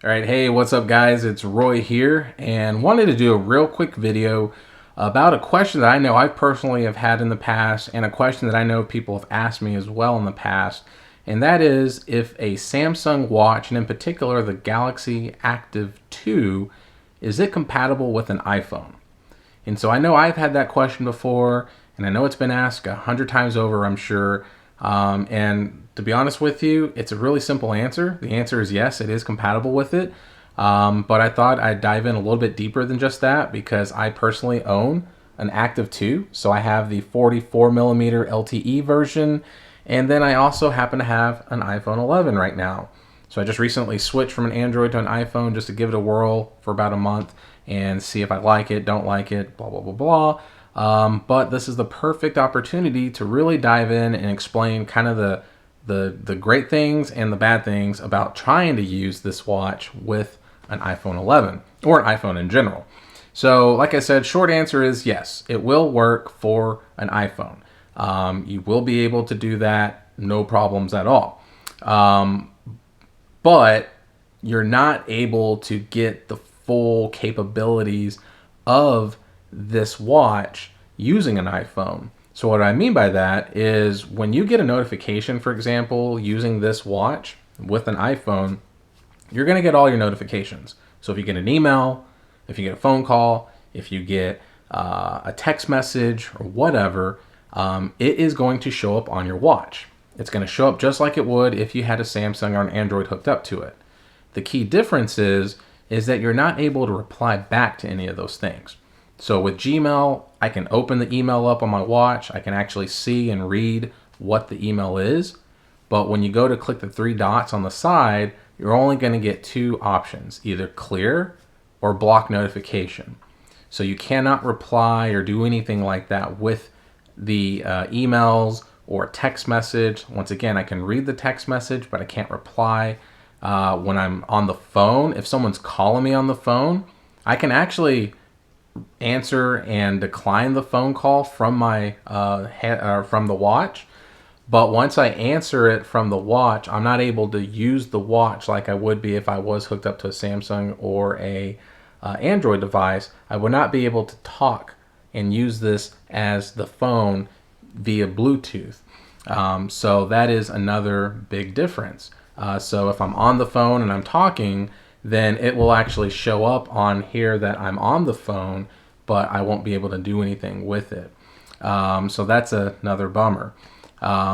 All right, hey, what's up, guys? It's Roy here, and wanted to do a real quick video about a question that I know I personally have had in the past, and a question that I know people have asked me as well in the past, and that is if a Samsung watch, and in particular the Galaxy Active 2, is it compatible with an iPhone? And so I know I've had that question before, and I know it's been asked 100 times over, I'm sure. And to be honest with you, it's a really simple answer. The answer is yes, it is compatible with it. But I thought I'd dive in a little bit deeper than just that because I personally own an Active 2. So I have the 44 millimeter LTE version, and then I also happen to have an iPhone 11 right now. So I just recently switched from an Android to an iPhone just to give it a whirl for about a month and see if I like it, don't like it, blah, blah, blah, blah. But this is the perfect opportunity to really dive in and explain kind of the great things and the bad things about trying to use this watch with an iPhone 11 or an iPhone in general. So, like I said, short answer is yes, it will work for an iPhone. You will be able to do that, no problems at all. But you're not able to get the full capabilities of this watch using an iPhone. So what I mean by that is when you get a notification, for example, using this watch with an iPhone, you're going to get all your notifications. So if you get an email, if you get a phone call, if you get a text message or whatever, it is going to show up on your watch. It's going to show up just like it would if you had a Samsung or an Android hooked up to it. The key difference is that you're not able to reply back to any of those things. So with Gmail, I can open the email up on my watch. I can actually see and read what the email is. But when you go to click the three dots on the side, you're only going to get two options, either clear or block notification. So you cannot reply or do anything like that with the emails or text message. Once again, I can read the text message, but I can't reply. When I'm on the phone, if someone's calling me on the phone, I can actually answer and decline the phone call from my from the watch. But once I answer it from the watch, I'm not able to use the watch like I would be if I was hooked up to a Samsung or a Android device. I would not be able to talk and use this as the phone via Bluetooth. So that is another big difference. So if I'm on the phone and I'm talking, then it will actually show up on here that I'm on the phone, but I won't be able to do anything with it. So that's another bummer.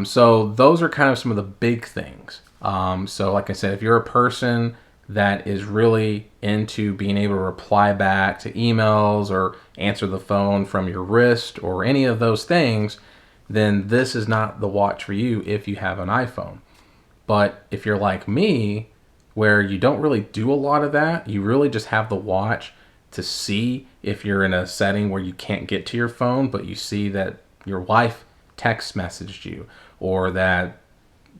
So those are kind of some of the big things. So like I said, if you're a person that is really into being able to reply back to emails or answer the phone from your wrist or any of those things, then this is not the watch for you if you have an iPhone. But if you're like me, where you don't really do a lot of that, you really just have the watch to see if you're in a setting where you can't get to your phone, but you see that your wife text messaged you or that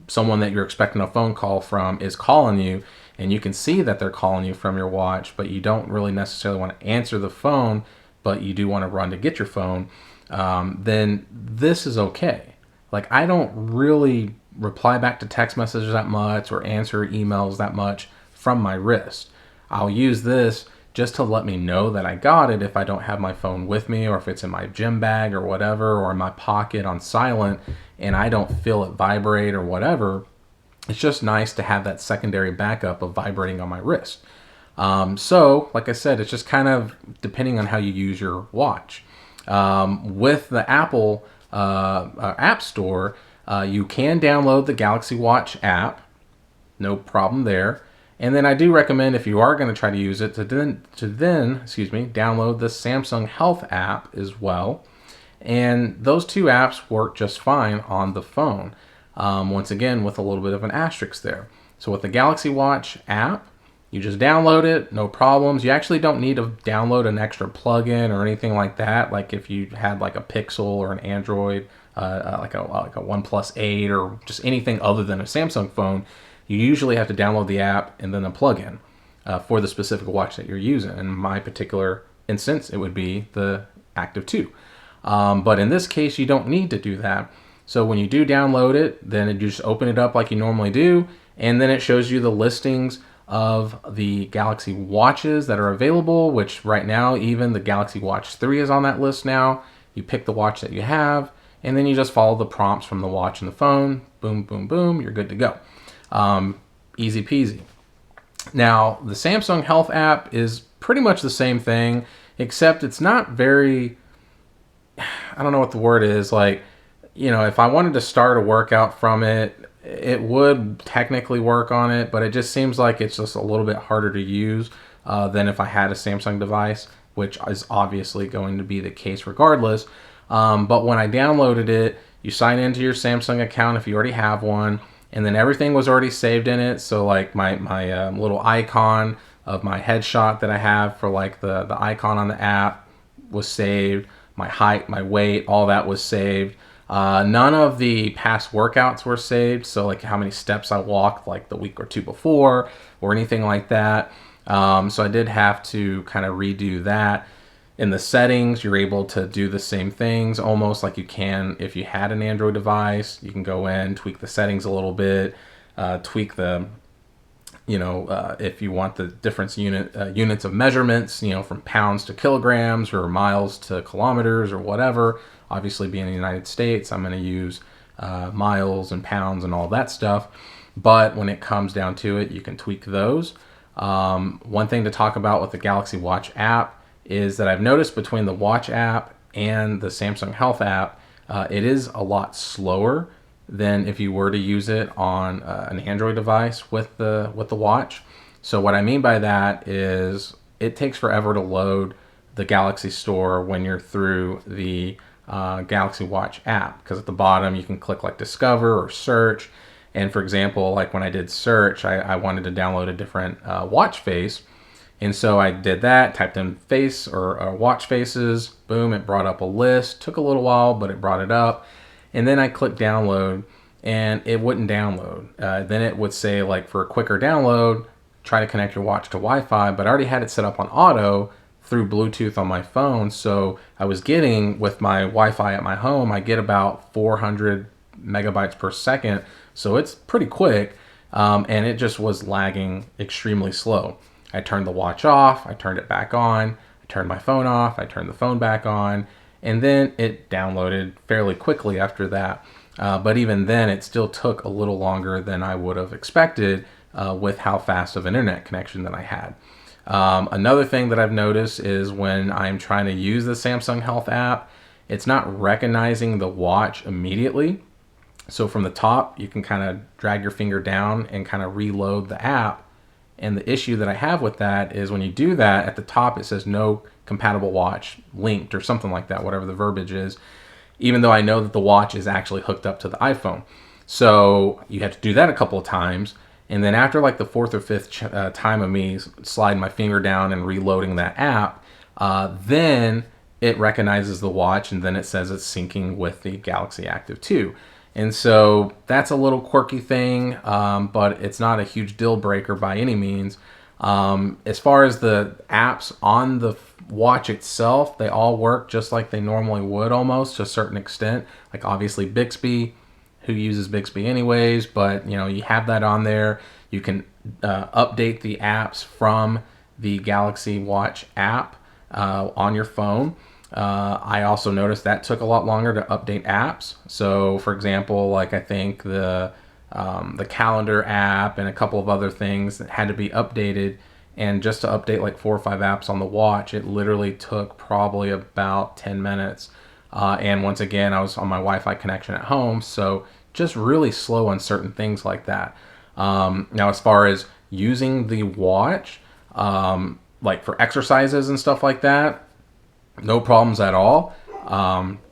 someone that you're expecting a phone call from is calling you, and you can see that they're calling you from your watch, but you don't really necessarily want to answer the phone, but you do want to run to get your phone, then this is okay. Like, I don't really reply back to text messages that much or answer emails that much from my wrist. I'll use this just to let me know that I got it if I don't have my phone with me, or if it's in my gym bag or whatever, or in my pocket on silent and I don't feel it vibrate or whatever. It's just nice to have that secondary backup of vibrating on my wrist. So like I said, it's just kind of depending on how you use your watch. With the Apple App Store, you can download the Galaxy Watch app, no problem there. And then I do recommend, if you are going to try to use it, to then download the Samsung Health app as well. And those two apps work just fine on the phone. Once again, with a little bit of an asterisk there. So with the Galaxy Watch app, you just download it, no problems. You actually don't need to download an extra plugin or anything like that. Like if you had like a Pixel or an Android, like a OnePlus 8 or just anything other than a Samsung phone, you usually have to download the app and then a plugin for the specific watch that you're using. In my particular instance, it would be the Active 2. But in this case, you don't need to do that. So when you do download it, then you just open it up like you normally do, and then it shows you the listings of the Galaxy Watches that are available, which right now, even the Galaxy Watch 3 is on that list now. You pick the watch that you have, and then you just follow the prompts from the watch and the phone. Boom, boom, boom, you're good to go. Easy peasy. Now, the Samsung Health app is pretty much the same thing, except it's not very, I don't know what the word is, like, if I wanted to start a workout from it, it would technically work on it, but it just seems like it's just a little bit harder to use than if I had a Samsung device, which is obviously going to be the case regardless. But when I downloaded it, you sign into your Samsung account if you already have one, and then everything was already saved in it. So like my little icon of my headshot that I have for like the icon on the app was saved. My height, my weight, all that was saved. None of the past workouts were saved, so like how many steps I walked like the week or two before or anything like that. So I did have to kind of redo that. In the settings, you're able to do the same things almost like you can if you had an Android device. You can go in, tweak the settings a little bit, tweak the, if you want the different units of measurements, from pounds to kilograms or miles to kilometers or whatever. Obviously, being in the United States, I'm going to use miles and pounds and all that stuff. But when it comes down to it, you can tweak those. One thing to talk about with the Galaxy Watch app is that I've noticed between the Watch app and the Samsung Health app, it is a lot slower than if you were to use it on an Android device with the watch. So what I mean by that is it takes forever to load the Galaxy Store when you're through the Galaxy Watch app, because at the bottom you can click like discover or search. And for example, like when I did search, I wanted to download a different watch face. And so I did that, typed in face or watch faces, boom, it brought up a list. Took a little while, but it brought it up. And then I clicked download and it wouldn't download. Then it would say like for a quicker download, try to connect your watch to Wi-Fi, but I already had it set up on auto through Bluetooth on my phone. So I was getting, with my Wi-Fi at my home, I get about 400 megabytes per second. So it's pretty quick. And it just was lagging extremely slow. I turned the watch off, I turned it back on, I turned my phone off, I turned the phone back on, and then it downloaded fairly quickly after that. But even then, it still took a little longer than I would have expected with how fast of an internet connection that I had. Another thing that I've noticed is when I'm trying to use the Samsung Health app, it's not recognizing the watch immediately. So from the top, you can kind of drag your finger down and kind of reload the app. And the issue that I have with that is when you do that, at the top it says no compatible watch linked or something like that, whatever the verbiage is, even though I know that the watch is actually hooked up to the iPhone. So you have to do that a couple of times. And then after like the fourth or fifth time of me sliding my finger down and reloading that app, then it recognizes the watch and then it says it's syncing with the Galaxy Active 2. And so that's a little quirky thing, but it's not a huge deal breaker by any means. As far as the apps on the watch itself, they all work just like they normally would almost to a certain extent. Like obviously Bixby, who uses Bixby anyways, but you have that on there. You can update the apps from the Galaxy Watch app on your phone. I also noticed that took a lot longer to update apps. So for example, like I think the calendar app and a couple of other things that had to be updated, and just to update like 4 or 5 apps on the watch, it literally took probably about 10 minutes. And once again, I was on my Wi-Fi connection at home, so just really slow on certain things like that. Now, as far as using the watch, like for exercises and stuff like that, no problems at all.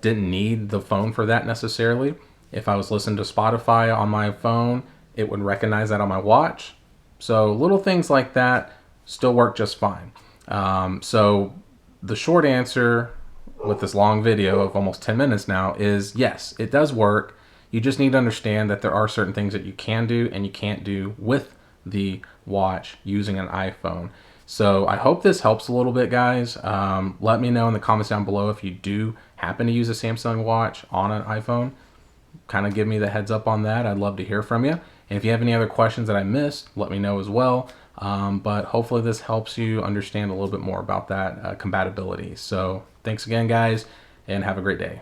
Didn't need the phone for that necessarily. If I was listening to Spotify on my phone, it would recognize that on my watch. So little things like that still work just fine. So the short answer with this long video of almost 10 minutes now is yes, it does work. You just need to understand that there are certain things that you can do and you can't do with the watch using an iPhone. So I hope this helps a little bit, guys. Let me know in the comments down below if you do happen to use a Samsung watch on an iPhone. Kind of give me the heads up on that. I'd love to hear from you. And if you have any other questions that I missed, let me know as well. But hopefully this helps you understand a little bit more about that compatibility. So thanks again, guys, and have a great day.